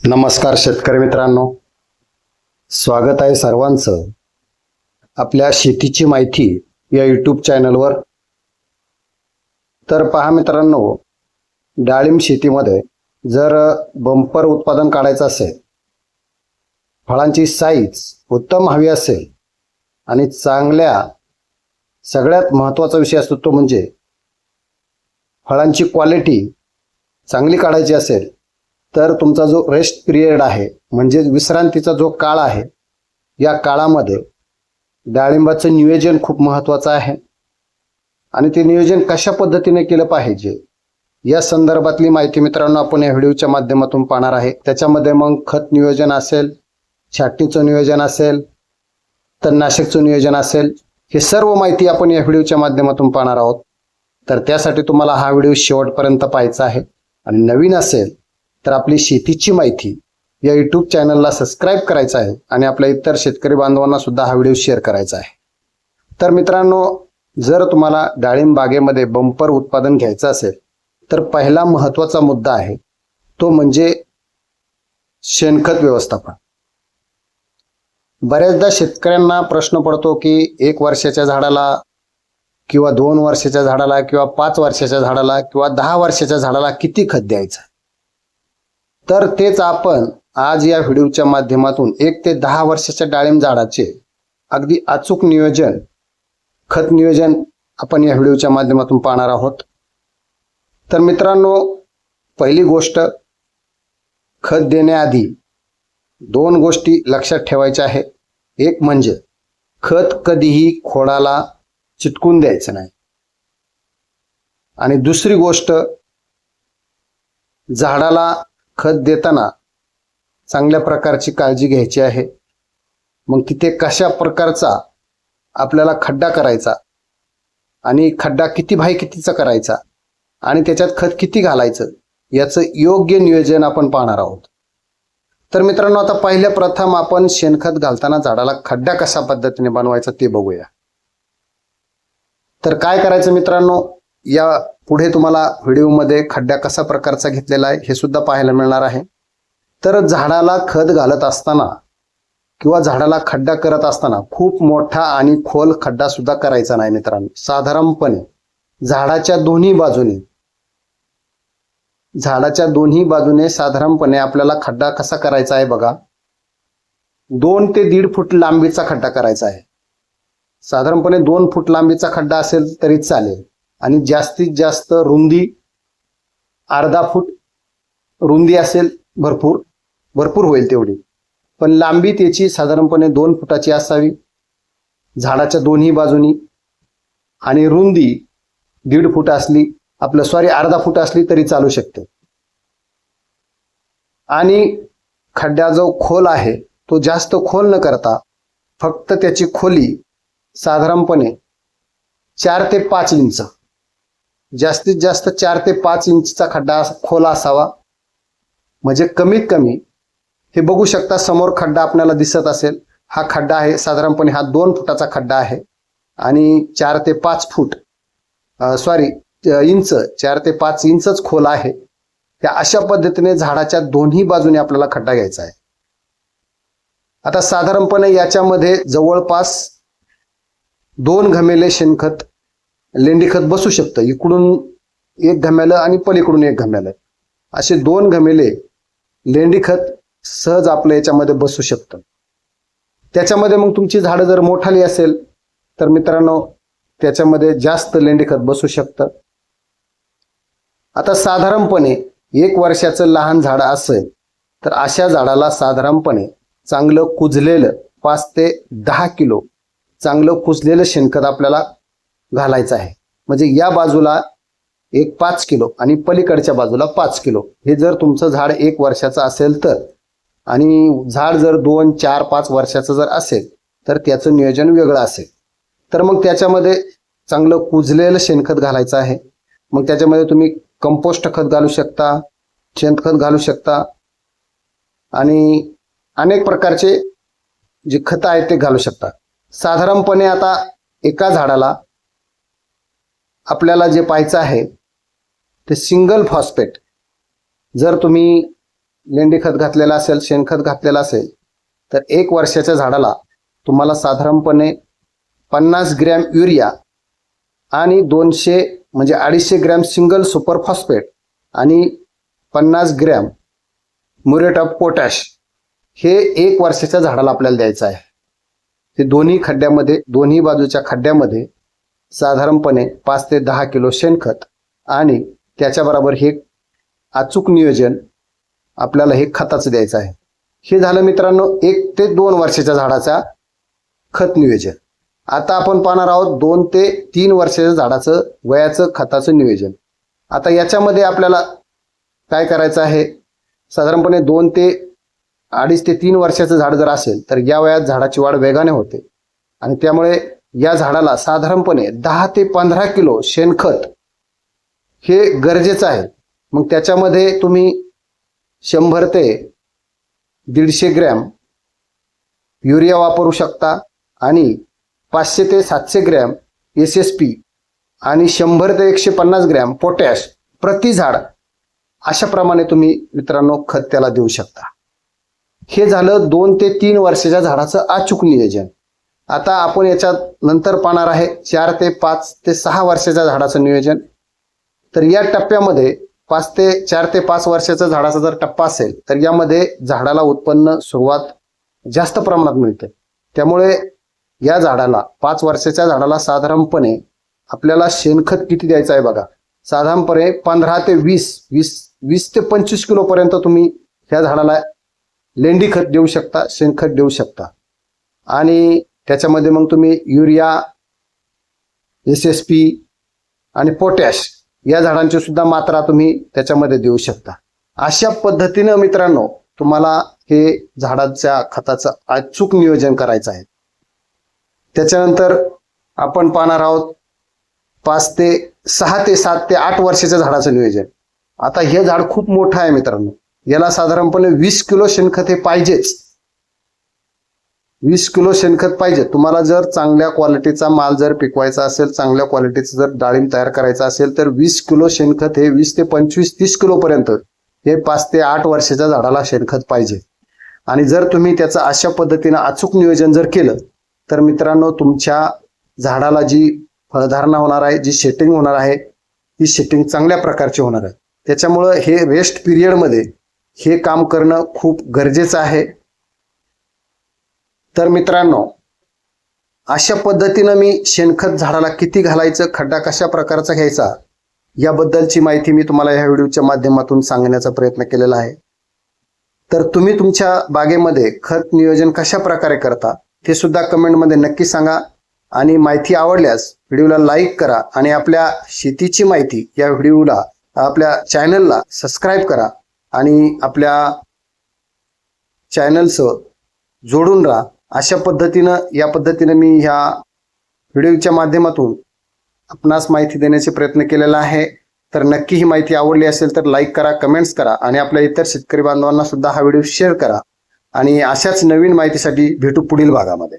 नमस्कार शेतकरी मित्रांनो, स्वागत आहे सर्वांचं आपल्या शेतीची माहिती या यूट्यूब चॅनलवर। तर पहा मित्रांनो, डाळिंब शेतीमध्ये जर बंपर उत्पादन काढायचं असेल, फळांची साईज उत्तम हवी असेल आणि सगळ्यात महत्त्वाचा विषय असतो तो म्हणजे फळांची क्वालिटी चांगली काढायची असेल तर तुमचा जो रेस्ट पिरियड आहे म्हणजे विश्रांतीचा जो काळ आहे, या काळामध्ये डाळिंबाचं नियोजन खूप महत्त्वाचं आहे आणि ते नियोजन कशा पद्धतीने केलं पाहिजे या संदर्भातली माहिती मित्रांनो आपण या व्हिडिओच्या माध्यमातून पाहणार आहे। त्याच्यामध्ये मग खत नियोजन असेल, छाटणीचं नियोजन असेल, तणनाशकचं नियोजन असेल, हे सर्व माहिती आपण या व्हिडिओच्या माध्यमातून पाहणार आहोत। तर त्यासाठी तुम्हाला हा व्हिडिओ शेवटपर्यंत पाहायचा आहे आणि नवीन असेल तर आपली शेतीची माहिती या यूट्यूब चॅनलला सबस्क्राईब करायचं आहे आणि आपल्या इतर शेतकरी बांधवांना सुद्धा हा व्हिडिओ शेअर करायचा आहे। तर मित्रांनो, जर तुम्हाला डाळिंब बागेमध्ये बंपर उत्पादन घ्यायचं असेल तर पहिला महत्त्वाचा मुद्दा आहे तो म्हणजे शेणखत व्यवस्थापन। बऱ्याचदा शेतकऱ्यांना प्रश्न पडतो की 1 वर्षाच्या झाडाला किंवा 2 वर्षाच्या झाडाला किंवा 5 वर्षाच्या झाडाला किंवा 10 वर्षाच्या झाडाला किती खत द्यायचं। तर तेच आपण आज या व्हिडिओच्या माध्यमातून 1 ते 10 वर्षाच्या डाळिंब झाडाचे अगदी अचूक नियोजन, खत नियोजन आपण या व्हिडिओच्या माध्यमातून पाहणार आहोत। तर मित्रांनो, पहिली गोष्ट, खत देण्याआधी 2 गोष्टी लक्षात ठेवायच्या आहे। एक म्हणजे खत कधीही खोडाला चिटकून द्यायचं नाही आणि दुसरी गोष्ट, झाडाला खत देताना चांगल्या प्रकारची काळजी घ्यायची आहे। मग तिथे कशा प्रकारचा आपल्याला खड्डा करायचा आणि खड्डा किती बाय कितीचा करायचा आणि त्याच्यात खत किती घालायचं याचं योग्य नियोजन आपण पाहणार आहोत। तर मित्रांनो, आता पहिल्या प्रथम आपण शेणखत घालताना झाडाला खड्डा कशा पद्धतीने बनवायचा ते बघूया। तर काय करायचं मित्रांनो, या पुढे तुम्हाला व्हिडिओमध्ये खड्डा कसा प्रकारचा घेतलेला आहे हे सुद्धा पाहायला मिळणार आहे। तर झाडाला खत घालत असताना किंवा झाडाला खड्डा करत असताना खूप मोठा आणि खोल खड्डा सुद्धा करायचा नाही मित्रांनो। साधारणपणे झाडाच्या दोन्ही बाजूने साधारणपणे आपल्याला खड्डा कसा करायचा आहे बघा, 2 ते 1.5 फूट लांबीचा खड्डा करायचा आहे। साधारणपणे 2 फूट लांबीचा खड्डा असेल तरी चालेल आणि जास्तीत जास्त रुंदी 1/2 फूट रुंदी असेल, भरपूर होईल तेवढी, पण लांबी त्याची साधारणपणे 2 फुटाची असावी झाडाच्या दोन्ही बाजूनी आणि रुंदी 1.5 फूट असली, 1/2 फूट असली तरी चालू शकते। आणि खड्डा जो खोल आहे तो जास्त खोल न करता फक्त त्याची खोली साधारणपणे 4 ते 5 इंच, जास्तीत जास्त 4 ते 5 इंचचा खड्डा खोल असावा। म्हणजे कमीत कमी हे बघू शकता, समोर खड्डा आपल्याला दिसत असेल, हा खड्डा आहे साधारणपणे हा 2 फुटाचा खड्डा आहे आणि 4 ते 5 फूट इंच 4 ते 5 इंचच खोल आहे। त्या अशा पद्धतीने झाडाच्या दोन्ही बाजूने आपल्याला खड्डा घ्यायचा आहे। आता साधारणपणे याच्यामध्ये जवळपास 2 घमेले शेणखत, लेंडीखत बसू शकतं। इकडून 1 घमेलं आणि पलीकडून 1 घमेलं, असे 2 घमेले लेंडीखत सहज आपल्या याच्यामध्ये बसू शकतं। त्याच्यामध्ये मग तुमची झाडं जर मोठाली असेल तर मित्रांनो त्याच्यामध्ये जास्त लेंडीखत बसू शकतं। आता साधारणपणे 1 वर्षाचं लहान झाड असेल तर अशा झाडाला साधारणपणे चांगलं कुजलेलं 5 ते 10 किलो चांगलं कुजलेलं शेणखत आपल्याला घालायचं आहे। म्हणजे या बाजूला 5 किलो आणि पलीकडच्या बाजूला 5 किलो, हे जर तुमचं झाड 1 वर्षाचं असेल तर, आणि झाड जर 2, 4, 5 वर्षाचं जर असेल तर त्याचं नियोजन वेगळं असेल। तर मग त्याच्यामध्ये चांगलं कुजलेलं शेणखत घालायचं आहे। मग त्याच्यामध्ये तुम्ही कंपोस्ट खत घालू शकता, शेणखत घालू शकता आणि अनेक प्रकारचे जे खत आहेत ते घालू शकता। साधारणपणे आता एका झाडाला आपल्याला जे पाहायचं आहे ते सिंगल फॉस्फेट, जर तुम्ही लेंडी खत घातलेलं असेल, शेणखत घातलेलं असेल, तर 1 वर्षाच्या झाडाला तुम्हाला साधारणपणे 50 ग्रॅम युरिया आणि 200 म्हणजे 250 ग्रॅम सिंगल सुपर फॉस्फेट आणि 50 ग्रॅम म्युरेट ऑफ पोटॅश हे 1 वर्षाच्या झाडाला आपल्याला द्यायचं आहे. ते दोन्ही खड्ड्यामध्ये, दोन्ही बाजूच्या खड्ड्यामध्ये साधारणपणे 5 ते 10 किलो शेणखत आणि त्याच्याबरोबर हे अचूक नियोजन आपल्याला हे खताचं द्यायचं आहे. हे झालं मित्रांनो 1 ते 2 वर्षाच्या झाडाचा खत नियोजन. आता आपण पाहणार आहोत 2 ते 3 वर्षाच्या झाडाचं वयाचं खताचं नियोजन. आता याच्यामध्ये आपल्याला काय करायचं आहे, साधारणपणे 2 ते 2.5 ते 3 वर्षाचं झाड जर असेल तर या वयात झाडाची वाढ वेगाने होते आणि त्यामुळे या झाडाला साधारणपणे 10 ते 15 किलो शेणखत हे गरजेचं आहे. मग त्याच्यामध्ये तुम्ही 100 ते 150 ग्रॅम युरिया वापरू शकता आणि 500 ते 700 ग्रॅम SSP आणि 100 ते 150 ग्रॅम पोटॅश प्रति झाड अशा प्रमाणे तुम्ही मित्रांनो खत त्याला देऊ शकता. हे झालं 2 ते 3 वर्षाच्या झाडाचं अचूक नियोजन. आता आपण याच्यात नंतर पाहणार आहे 4 ते 5 ते 6 वर्षाच्या झाडाचं नियोजन. तर या टप्प्यामध्ये 4 ते 5 वर्षाच्या झाडाचा जर टप्पा असेल तर यामध्ये झाडाला उत्पन्न सुरुवात जास्त प्रमाणात मिळते. त्यामुळे या झाडाला 5 वर्षाच्या झाडाला साधारणपणे आपल्याला शेणखत किती द्यायचं आहे बघा, साधारणपणे 15 ते 20 ते 25 किलो पर्यंत तुम्ही ह्या झाडाला लेंडी खत देऊ शकता, शेणखत देऊ शकता आणि त्याच्यामध्ये मग तुम्ही युरिया, SSP आणि पोटॅश या झाडांची सुद्धा मात्रा तुम्ही त्याच्यामध्ये देऊ शकता. अशा पद्धतीनं मित्रांनो तुम्हाला हे झाडाच्या खताचं अचूक नियोजन करायचं आहे. त्याच्यानंतर आपण पाहणार आहोत 6 ते 7 ते 8 वर्षाच्या झाडाचं नियोजन. आता हे झाड खूप मोठं आहे मित्रांनो, याला साधारणपणे 20 किलो शेणखत हे पाहिजेच. 20 किलो शेणखत पाहिजे. तुम्हाला जर चांगल्या क्वालिटीचा माल जर पिकवायचा असेल, चांगल्या क्वालिटीचं जर डाळिंब तयार करायचं असेल तर 20 किलो शेणखत हे 20 ते 25-30 किलो पर्यंत हे 5 ते 8 वर्षाच्या झाडाला शेणखत पाहिजे. आणि जर तुम्ही त्याचं अशा पद्धतीनं अचूक नियोजन जर केलं तर मित्रांनो तुमच्या झाडाला जी फळधारणा होणार आहे, जी सेटिंग होणार आहे, ती सेटिंग चांगल्या प्रकारची होणार आहे. त्याच्यामुळं हे रेस्ट पिरियडमध्ये हे काम करणं खूप गरजेचं आहे. तर मित्रांनो अशा पद्धतीनं मी शेणखत झाडाला किती घालायचं, खड्डा कशा प्रकारचा घ्यायचा याबद्दलची माहिती मी तुम्हाला या व्हिडिओच्या माध्यमातून सांगण्याचा प्रयत्न केलेला आहे. तर तुम्ही तुमच्या बागेमध्ये खत नियोजन कशा प्रकारे करता ते सुद्धा कमेंटमध्ये नक्की सांगा आणि माहिती आवडल्यास व्हिडिओला लाईक करा आणि आपल्या शेतीची माहिती या व्हिडिओला, आपल्या चॅनलला सबस्क्राईब करा आणि आपल्या चॅनलचं जोडून राहा. अशा पद्धतीनं या पद्धतीनं मी ह्या व्हिडिओच्या माध्यमातून आपणास माहिती देण्याचे प्रयत्न केलेला आहे. तर नक्की ही माहिती आवडली असेल तर लाईक करा, कमेंट्स करा आणि आपल्या इतर शेतकरी बांधवांना सुद्धा हा व्हिडिओ शेअर करा आणि अशाच नवीन माहितीसाठी भेटू पुढील भागामध्ये.